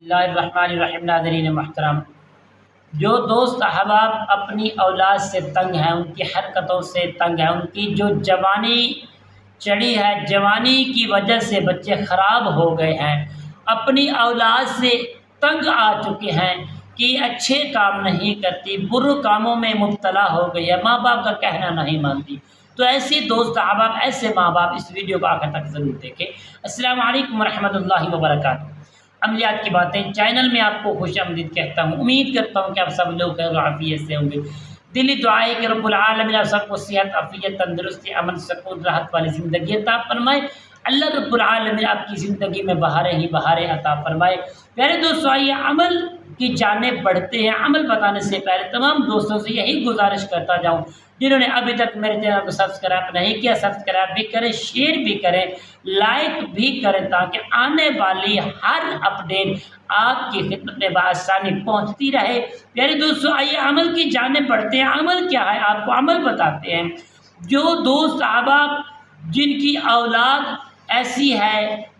اللہ الرحمن الرحیم۔ ناظرین محترم، جو دوست احباب اپنی اولاد سے تنگ ہیں، ان کی حرکتوں سے تنگ ہیں، ان کی جو جوانی چڑھی ہے، جوانی کی وجہ سے بچے خراب ہو گئے ہیں، اپنی اولاد سے تنگ آ چکے ہیں کہ اچھے کام نہیں کرتی، برے کاموں میں مبتلا ہو گئی ہے، ماں باپ کا کہنا نہیں مانتی، تو ایسے دوست احباب، ایسے ماں باپ اس ویڈیو کو آخر تک ضرور دیکھیں۔ السلام علیکم ورحمۃ اللہ وبرکاتہ۔ عملیات کی باتیں چینل میں آپ کو خوش آمدید کہتا ہوں۔ امید کرتا ہوں کہ آپ سب لوگ خیر و عافیت سے ہوں گے۔ دلی دعا ہے کہ رب العالمین آپ سب کو صحت، عافیت، تندرستی، امن، سکون، راحت والی زندگی عطا فرمائے۔ اللہ رب العالمین آپ کی زندگی میں بہاریں ہی بہاریں عطا فرمائے۔ پیارے دوستو، آئیے عمل کی جانب بڑھتے ہیں۔ عمل بتانے سے پہلے تمام دوستوں سے یہی گزارش کرتا جاؤں، جنہوں نے ابھی تک میرے چینل کو سبسکرائب نہیں کیا، سبسکرائب بھی کریں، شیئر بھی کریں، لائک بھی کریں، تاکہ آنے والی ہر اپڈیٹ آپ کی خدمت میں بآسانی پہنچتی رہے۔ پیارے دوستو، آئیے عمل کی جانب بڑھتے ہیں۔ عمل کیا ہے، آپ کو عمل بتاتے ہیں۔ جو دوست احباب جن کی اولاد ایسی ہے،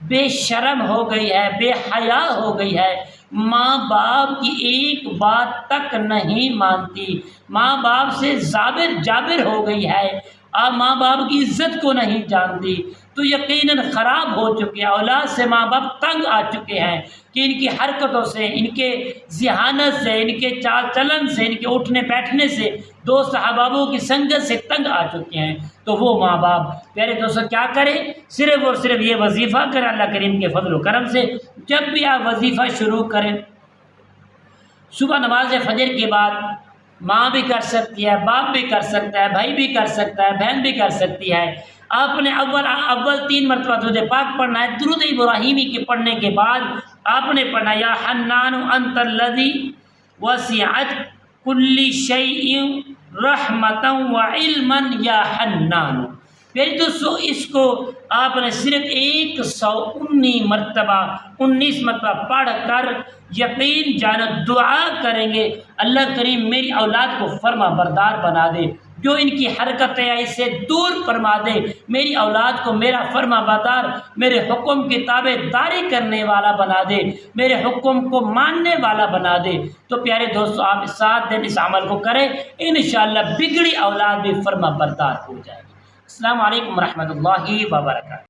بے شرم ہو گئی ہے، بے حیا ہو گئی ہے، ماں باپ کی ایک بات تک نہیں مانتی، ماں باپ سے جابر ہو گئی ہے، اور ماں باپ کی عزت کو نہیں جانتی، تو یقیناً خراب ہو چکے ہیں۔ اولاد سے ماں باپ تنگ آ چکے ہیں کہ ان کی حرکتوں سے، ان کے ذہانت سے، ان کے چال چلن سے، ان کے اٹھنے بیٹھنے سے، دوست احبابوں کی سنگت سے تنگ آ چکے ہیں۔ تو وہ ماں باپ پیارے دوستوں کیا کریں؟ صرف اور صرف یہ وظیفہ کریں اللہ کریم کے فضل و کرم سے۔ جب بھی آپ وظیفہ شروع کریں، صبح نماز فجر کے بعد ماں بھی کر سکتی ہے، باپ بھی کر سکتا ہے، بھائی بھی کر سکتا ہے، بہن بھی کر سکتی ہے۔ آپ نے اول 3 مرتبہ درود پاک پڑھنا ہے۔ درود ابراہیمی کے پڑھنے کے بعد آپ نے پڑھنا یا حنان انت الذی وسعت کل شیء رحمتا وعلما یا حنان۔ پھر دوستو اس کو آپ نے صرف 119 مرتبہ پڑھ کر یقین جانب دعا کریں گے، اللہ کریم میری اولاد کو فرما بردار بنا دے، جو ان کی حرکتیں ہیں اس سے دور فرما دے، میری اولاد کو میرا فرما بردار، میرے حکم کی تابع داری کرنے والا بنا دے، میرے حکم کو ماننے والا بنا دے۔ تو پیارے دوستو، آپ 7 دن اس عمل کو کریں، انشاءاللہ بگڑی اولاد بھی فرما بردار ہو جائے گی۔ السلام علیکم ورحمۃ اللہ وبرکاتہ۔